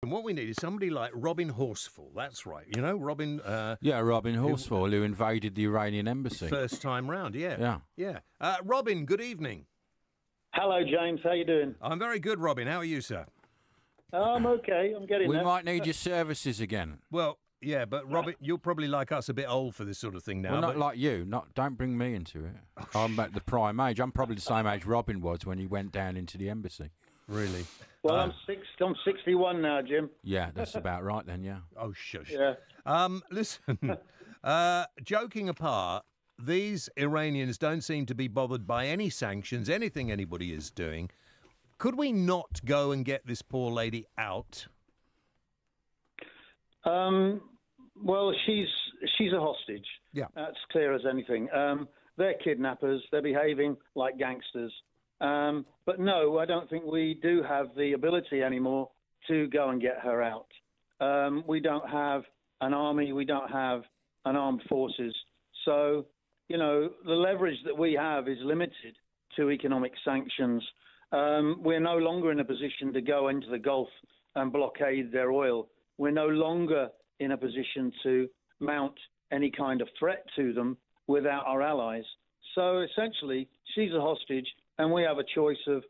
And what we need is somebody like Robin Horsfall. That's right. You know, Robin... Robin Horsfall, who invaded the Iranian embassy. First time round, yeah. Robin, good evening. Hello, James. How you doing? I'm very good, Robin. How are you, sir? I'm okay. I'm getting there. We might need your services again. Well, yeah, but Robin, you're probably like us, a bit old for this sort of thing now. Well, not like you. Don't bring me into it. I'm at the prime age. I'm probably the same age Robin was when he went down into the embassy. Really? Well, I'm 61 now, Jim. Yeah, that's about right then, yeah. Oh, shush. Yeah. Listen, joking apart, these Iranians don't seem to be bothered by any sanctions, anything anybody is doing. Could we not go and get this poor lady out? Well, she's a hostage. Yeah. That's clear as anything. They're kidnappers. They're behaving like gangsters. But no, I don't think we do have the ability anymore to go and get her out. We don't have an army. We don't have an armed forces. So, you know, the leverage that we have is limited to economic sanctions. We're no longer in a position to go into the Gulf and blockade their oil. We're no longer in a position to mount any kind of threat to them without our allies. So essentially, she's a hostage, and we have a choice of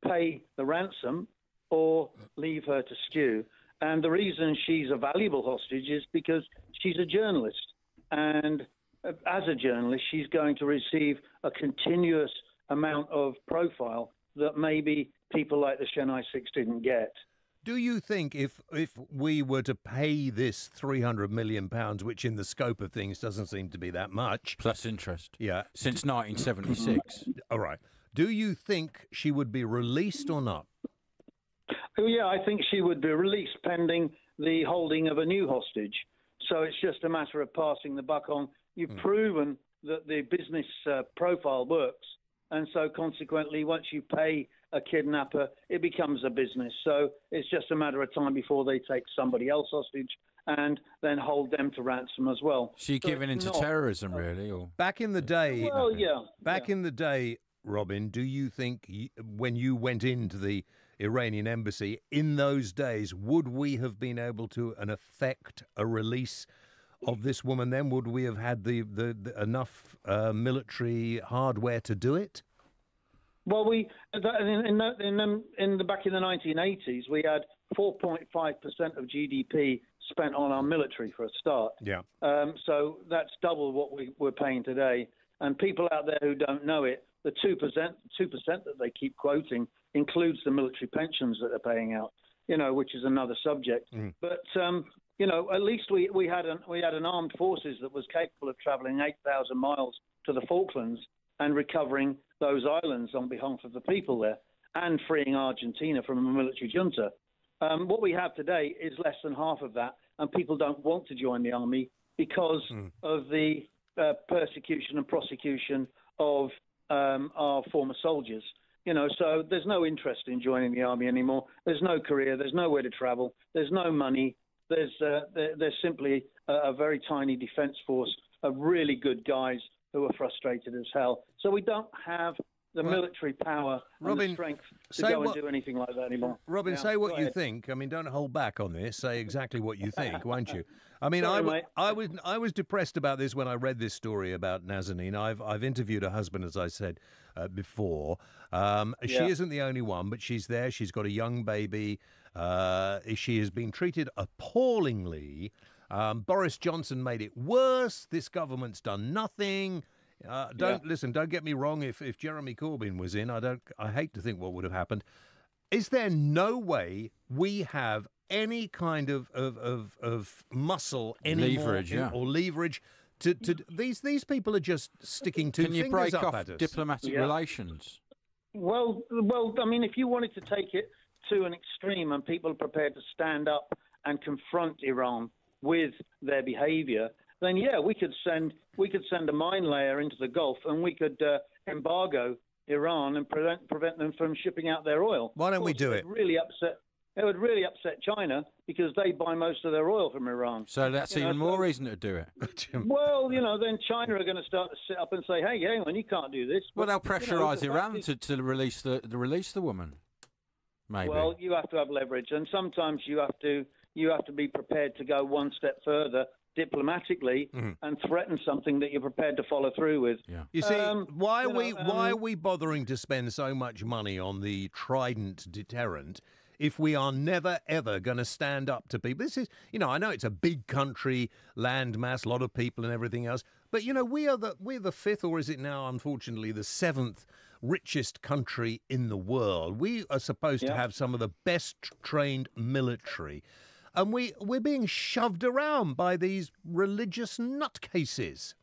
pay the ransom or leave her to stew. And the reason she's a valuable hostage is because she's a journalist. And as a journalist, she's going to receive a continuous amount of profile that maybe people like the Chennai Six didn't get. Do you think if we were to pay this £300 million, which in the scope of things doesn't seem to be that much... Plus interest. Yeah. Since 1976. All right. Do you think she would be released or not? Oh, yeah, I think she would be released pending the holding of a new hostage. So it's just a matter of passing the buck on. You've proven that the business profile works. And so consequently, once you pay a kidnapper, it becomes a business. So it's just a matter of time before they take somebody else hostage and then hold them to ransom as well. She giving into terrorism, really? Or Back in the day... Well, yeah. Back in the day, Robin, do you think when you went into the Iranian embassy, in those days, would we have been able to effect a release of this woman then? Would we have had the enough military hardware to do it? Well, back in the 1980s, we had 4.5% of GDP spent on our military for a start. Yeah. So that's double what we're paying today. And people out there who don't know it, the 2% that they keep quoting includes the military pensions that they're paying out, you know, which is another subject. But you know, at least we had an armed forces that was capable of travelling 8,000 miles to the Falklands and recovering those islands on behalf of the people there and freeing Argentina from a military junta. What we have today is less than half of that, and people don't want to join the army because of the persecution and prosecution of our former soldiers. You know, so there's no interest in joining the army anymore. There's no career. There's nowhere to travel. There's no money. There's simply a very tiny defence force of really good guys who are frustrated as hell. So we don't have the military power and the strength to go and do anything like that anymore. Robin, say what you think. I mean, don't hold back on this. Say exactly what you think, won't you? I mean, Sorry, I was depressed about this when I read this story about Nazanin. I've interviewed her husband, as I said before. She isn't the only one, but she's there. She's got a young baby. She has been treated appallingly. Boris Johnson made it worse. This government's done nothing. Listen, don't get me wrong. If Jeremy Corbyn was in, I hate to think what would have happened. Is there no way we have any kind of muscle anymore, leverage, or leverage to these people are just sticking two fingers up at us. Can you break off diplomatic relations? Well, I mean, if you wanted to take it to an extreme and people are prepared to stand up and confront Iran with their behaviour, then yeah, we could send a mine layer into the Gulf and we could embargo Iran and prevent them from shipping out their oil. Why don't we do it? It would really upset China because they buy most of their oil from Iran. So that's even more reason to do it. Well, you know, then China are going to start to sit up and say, "Hey, hang on, you can't do this." Well, they'll pressurise Iran to release the woman. Maybe. Well, you have to have leverage, and sometimes you have to be prepared to go one step further diplomatically and threaten something that you're prepared to follow through with. Yeah. You see, why are we bothering to spend so much money on the Trident deterrent if we are never, ever going to stand up to people? This is, I know it's a big country, landmass, a lot of people and everything else, but, we're the fifth, or is it now, unfortunately, the seventh richest country in the world. We are supposed to have some of the best trained military. And we're being shoved around by these religious nutcases.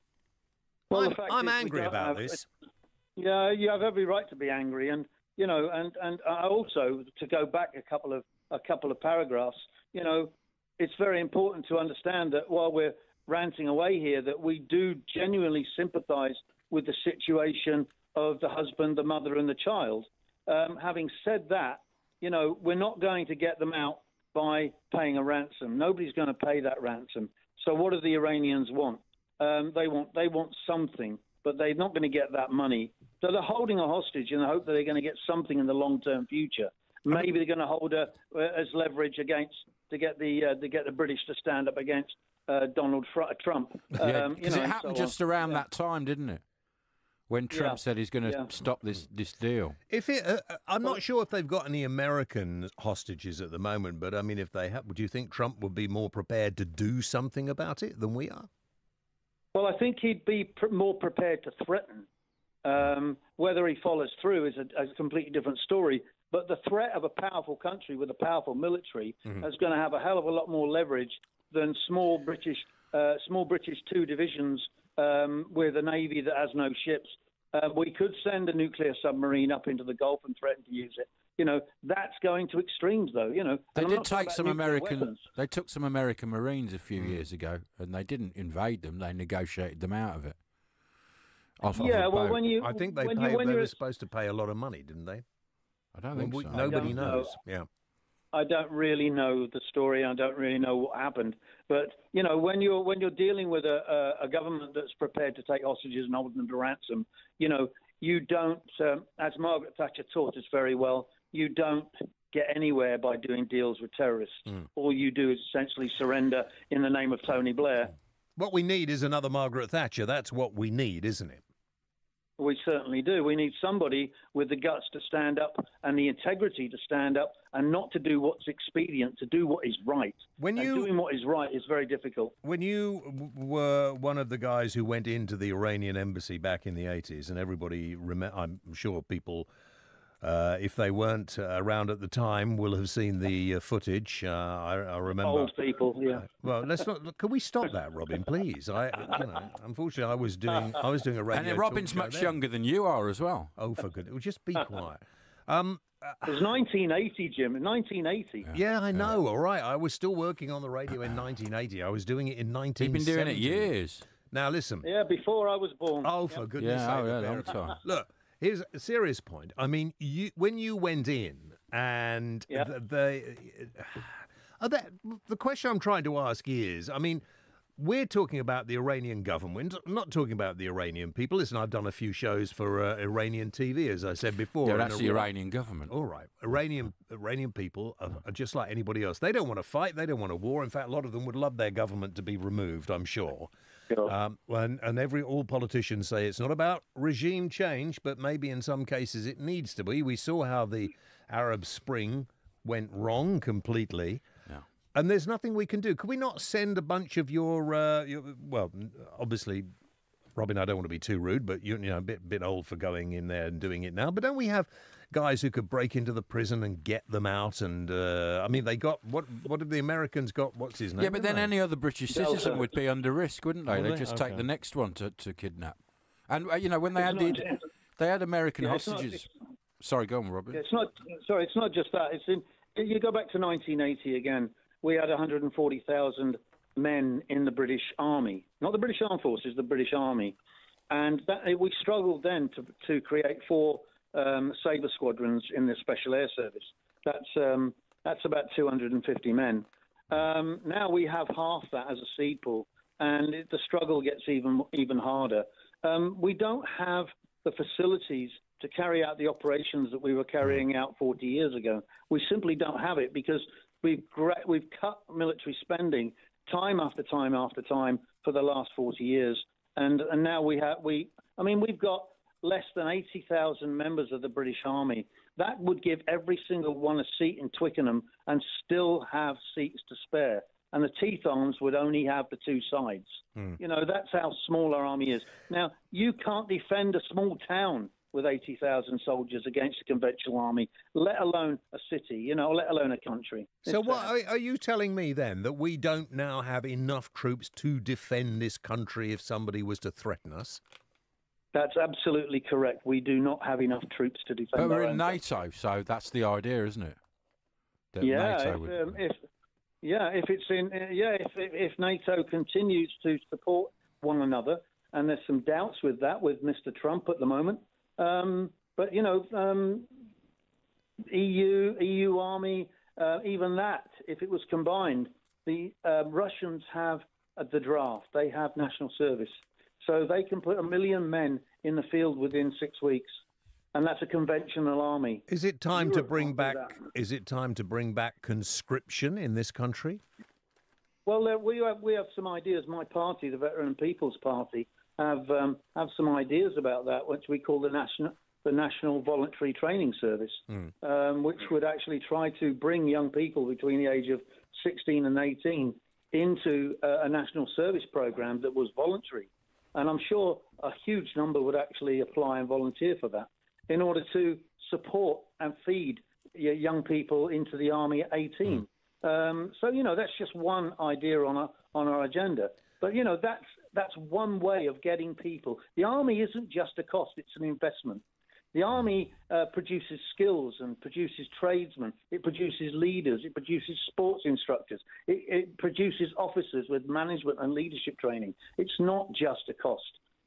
Well, I'm angry about this. Yeah, you have every right to be angry, and also to go back a couple of paragraphs. It's very important to understand that while we're ranting away here, that we do genuinely sympathise with the situation of the husband, the mother, and the child. Having said that, we're not going to get them out by paying a ransom. Nobody's going to pay that ransom. So what do the Iranians want? They want something, but they're not going to get that money. So they're holding a hostage in the hope that they're going to get something in the long-term future. Maybe they're going to hold her as leverage to get the British to stand up against Donald Trump. Because it happened just around that time, didn't it? When Trump said he's going to stop this deal. I'm not sure if they've got any American hostages at the moment, but I mean, if they have, do you think Trump would be more prepared to do something about it than we are? Well, I think he'd be more prepared to threaten. Whether he follows through is a completely different story. But the threat of a powerful country with a powerful military is going to have a hell of a lot more leverage than small British 2 divisions with a navy that has no ships. We could send a nuclear submarine up into the Gulf and threaten to use it. That's going to extremes, though. They did take some American. Weapons. They took some American Marines a few years ago, and they didn't invade them. They negotiated them out of it. I think they were supposed to pay a lot of money, didn't they? I don't think so. Nobody knows. Yeah. I don't really know the story. I don't really know what happened. But when you're dealing with a government that's prepared to take hostages and hold them to ransom, you don't, as Margaret Thatcher taught us very well, you don't get anywhere by doing deals with terrorists. All you do is essentially surrender in the name of Tony Blair. What we need is another Margaret Thatcher. That's what we need, isn't it? We certainly do. We need somebody with the guts to stand up and the integrity to stand up and not to do what's expedient, to do what is right. Doing what is right is very difficult. When you were one of the guys who went into the Iranian embassy back in the 80s, and everybody, I'm sure people, if they weren't around at the time, will have seen the footage. I remember. Old people, yeah. Well, let's not. Can we stop that, Robin, please? Unfortunately, I was doing a radio. And Robin's much younger than you are as well. Oh, for goodness! Well, just be quiet. It was 1980, Jim. 1980. Yeah, I know. All right, I was still working on the radio in 1980. I was doing it in 1970. You've been doing it years. Now listen. Yeah, before I was born. Oh, for goodness' sake! Long time. Look. Here's a serious point. I mean, when you went in, and the question I'm trying to ask is, I mean, we're talking about the Iranian government, not talking about the Iranian people. Listen, I've done a few shows for Iranian TV, as I said before. Yeah, that's the Iranian government. All right. Iranian people are just like anybody else. They don't want to fight. They don't want a war. In fact, a lot of them would love their government to be removed, I'm sure. Sure. All politicians say it's not about regime change, but maybe in some cases it needs to be. We saw how the Arab Spring went wrong completely. Yeah. And there's nothing we can do. Could we not send a bunch of your well, obviously, Robin, I don't want to be too rude, but you're a bit old for going in there and doing it now. But don't we have guys who could break into the prison and get them out? And I mean, they got what have the Americans got? What's his name? Yeah, but then any other British citizen would be under risk, wouldn't they? They'd just take the next one to kidnap. And when they had American hostages. Sorry, go on, Robert. It's not just that. You go back to 1980 again. We had 140,000 men in the British Army, not the British Armed Forces, the British Army, and we struggled then to create 4 Sabre squadrons in the Special Air Service. That's about 250 men. Now we have half that as a seed pool, and the struggle gets even harder. We don't have the facilities to carry out the operations that we were carrying out 40 years ago. We simply don't have it because we've cut military spending time after time after time for the last 40 years, and now we've got less than 80,000 members of the British Army. That would give every single one a seat in Twickenham and still have seats to spare. And the Teeth Arms would only have the two sides. You know, that's how small our army is. Now, you can't defend a small town with 80,000 soldiers against a conventional army, let alone a city, you know, let alone a country. So what are you telling me then, that we don't now have enough troops to defend this country if somebody was to threaten us? That's absolutely correct. We do not have enough troops to defend. But we're in NATO, so that's the idea, isn't it? That if NATO continues to support one another, and there's some doubts with that with Mr. Trump at the moment. But you know, EU army, even that, if it was combined, the Russians have the draft. They have national service. So they can put 1 million men in the field within 6 weeks, and that's a conventional army. Is it time to bring back? Is it time to bring back conscription in this country? Well, we have some ideas. My party, the Veteran People's Party, have some ideas about that, which we call the National Voluntary Training Service, which would actually try to bring young people between the age of 16 and 18 into a national service program that was voluntary. And I'm sure a huge number would actually apply and volunteer for that in order to support and feed young people into the army at 18. So, you know, that's just one idea on our agenda. But, you know, that's one way of getting people. The army isn't just a cost, it's an investment. The army produces skills and produces tradesmen. It produces leaders. It produces sports instructors. It produces officers with management and leadership training. It's not just a cost,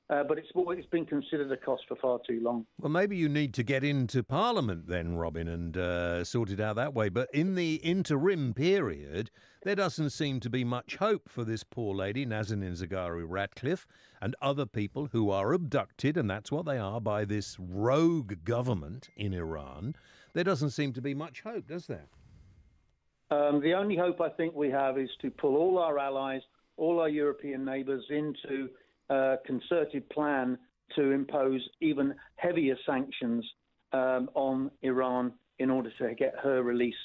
but it's been considered a cost for far too long. Well, maybe you need to get into Parliament then, Robin, and sort it out that way. But in the interim period, there doesn't seem to be much hope for this poor lady, Nazanin Zaghari-Ratcliffe, and other people who are abducted, and that's what they are, by this rogue government in Iran. There doesn't seem to be much hope, does there? The only hope I think we have is to pull all our allies, all our European neighbours into a concerted plan to impose even heavier sanctions on Iran in order to get her released.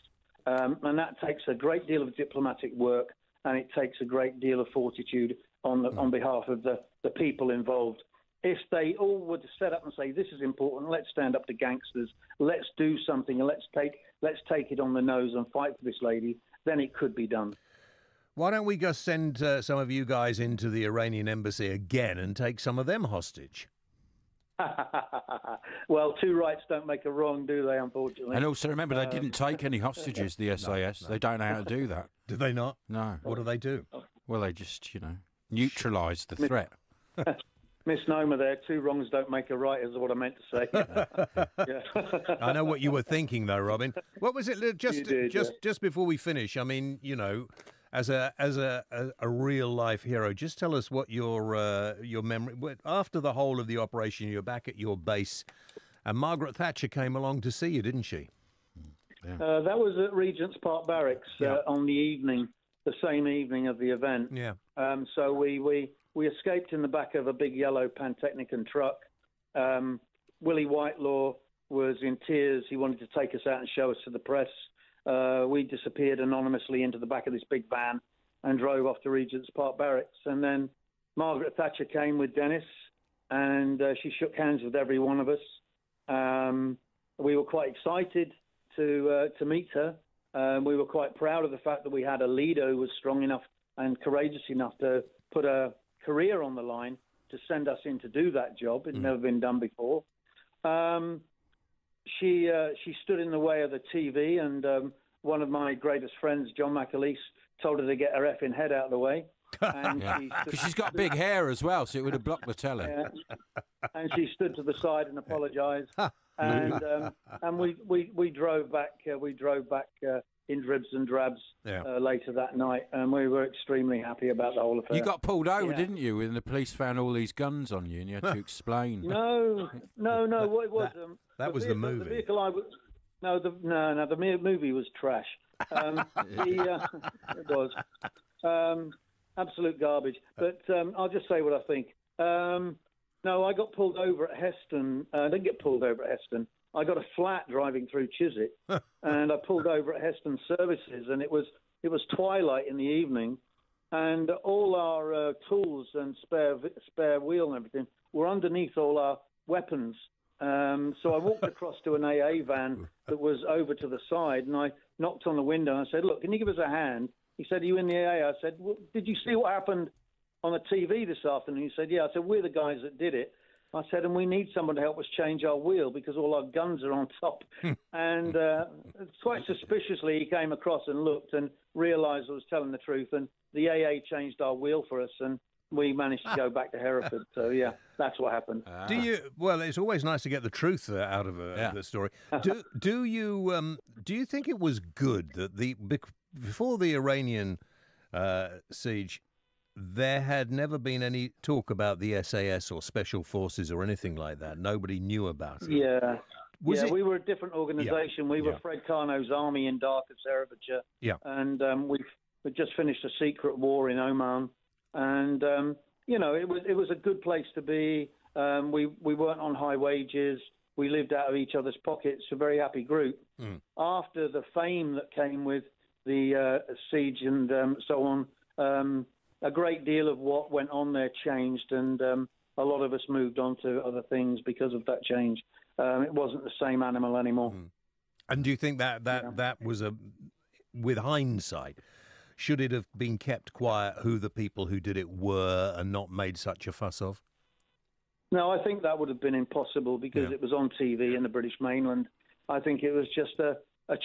And that takes a great deal of diplomatic work, and it takes a great deal of fortitude on behalf of the people involved. If they all were to set up and say, this is important, let's stand up to gangsters, let's do something, and let's take it on the nose and fight for this lady, then it could be done. Why don't we just send some of you guys into the Iranian embassy again and take some of them hostage? Well, two rights don't make a wrong, do they, unfortunately? And also remember, they didn't take any hostages, the SAS. No. They don't know how to do that. Do they not? No. What do they do? Well, they just, you know, neutralise the threat. Misnomer there. Two wrongs don't make a right is what I meant to say. Yeah. I know what you were thinking, though, Robin. What was it? Just before we finish, I mean, you know, as a real life hero, just tell us what your memory after the whole of the operation. You're back at your base, and Margaret Thatcher came along to see you, didn't she? Yeah. That was at Regent's Park Barracks on the same evening of the event. Yeah. So we escaped in the back of a big yellow Pantechnicon truck. Willie Whitelaw was in tears. He wanted to take us out and show us to the press. We disappeared anonymously into the back of this big van and drove off to Regent's Park Barracks. And then Margaret Thatcher came with Dennis, and she shook hands with every one of us. We were quite excited to meet her. We were quite proud of the fact that we had a leader who was strong enough and courageous enough to put a career on the line to send us in to do that job. It's never been done before. She stood in the way of the TV, and one of my greatest friends, John McAleese, told her to get her effing head out of the way. Because she's got big hair as well, so it would have blocked the telly. And she stood to the side and apologised. And we drove back. in dribs and drabs later that night, and we were extremely happy about the whole affair. You got pulled over, didn't you? When the police found all these guns on you, and you had to explain. No. What it was? That was the movie. The vehicle I was. No, the movie was trash. It was absolute garbage. But I'll just say what I think. No, I got pulled over at Heston. I didn't get pulled over at Heston. I got a flat driving through Chiswick, and I pulled over at Heston Services, and it was twilight in the evening, and all our tools and spare wheel and everything were underneath all our weapons. So I walked across to an AA van that was over to the side, and I knocked on the window and I said, "Look, can you give us a hand?" He said, "Are you in the AA?" I said, "Well, did you see what happened on the TV this afternoon?" He said, "Yeah." I said, "We're the guys that did it." I said, "And we need someone to help us change our wheel because all our guns are on top." And quite suspiciously, he came across and looked and realised I was telling the truth. And the AA changed our wheel for us, and we managed to go back to Hereford. So, yeah, that's what happened. Well, it's always nice to get the truth out of the story. Do you think it was good that before the Iranian siege, there had never been any talk about the SAS or Special Forces or anything like that? Nobody knew about it. Yeah. We were a different organisation. We were Fred Karno's army in Darkest, Herefordshire. Yeah. And we just finished a secret war in Oman. And, it was a good place to be. We weren't on high wages. We lived out of each other's pockets, a very happy group. After the fame that came with the siege and so on, a great deal of what went on there changed, and a lot of us moved on to other things because of that change. It wasn't the same animal anymore. And do you think that was with hindsight, should it have been kept quiet who the people who did it were and not made such a fuss of? No, I think that would have been impossible because it was on TV in the British mainland. I think it was just a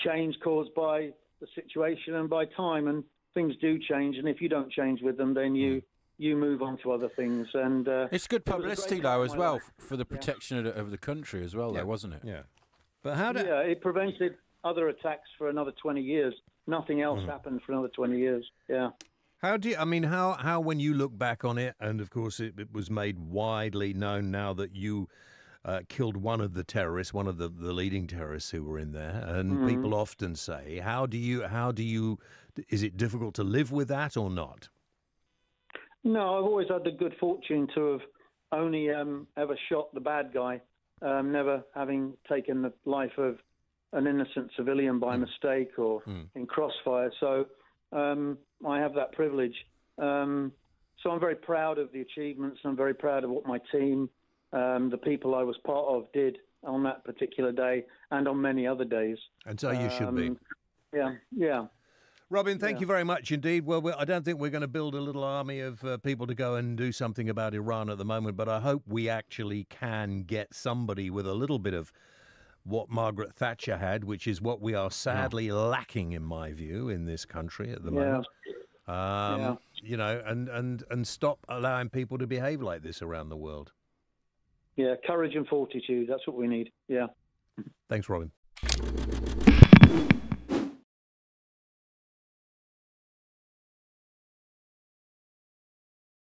change caused by the situation and by time, and things do change, and if you don't change with them, then you move on to other things. And it's good publicity, though, as well, for the protection of the country as well, though, wasn't it? Yeah. But how did... Yeah, it prevented other attacks for another 20 years. Nothing else happened for another 20 years. Yeah. How do you, how when you look back on it, and of course it was made widely known now that you killed one of the terrorists, one of the leading terrorists who were in there, and people often say, how do you, is it difficult to live with that or not? No, I've always had the good fortune to have only ever shot the bad guy, never having taken the life of an innocent civilian by mistake or in crossfire. So I have that privilege. So I'm very proud of the achievements. I'm very proud of what my team, the people I was part of, did on that particular day and on many other days. And so you should be. Yeah. Robin, thank you very much indeed. Well, I don't think we're going to build a little army of people to go and do something about Iran at the moment, but I hope we actually can get somebody with a little bit of what Margaret Thatcher had, which is what we are sadly lacking, in my view, in this country at the moment. And stop allowing people to behave like this around the world. Yeah, courage and fortitude. That's what we need. Yeah. Thanks, Robin.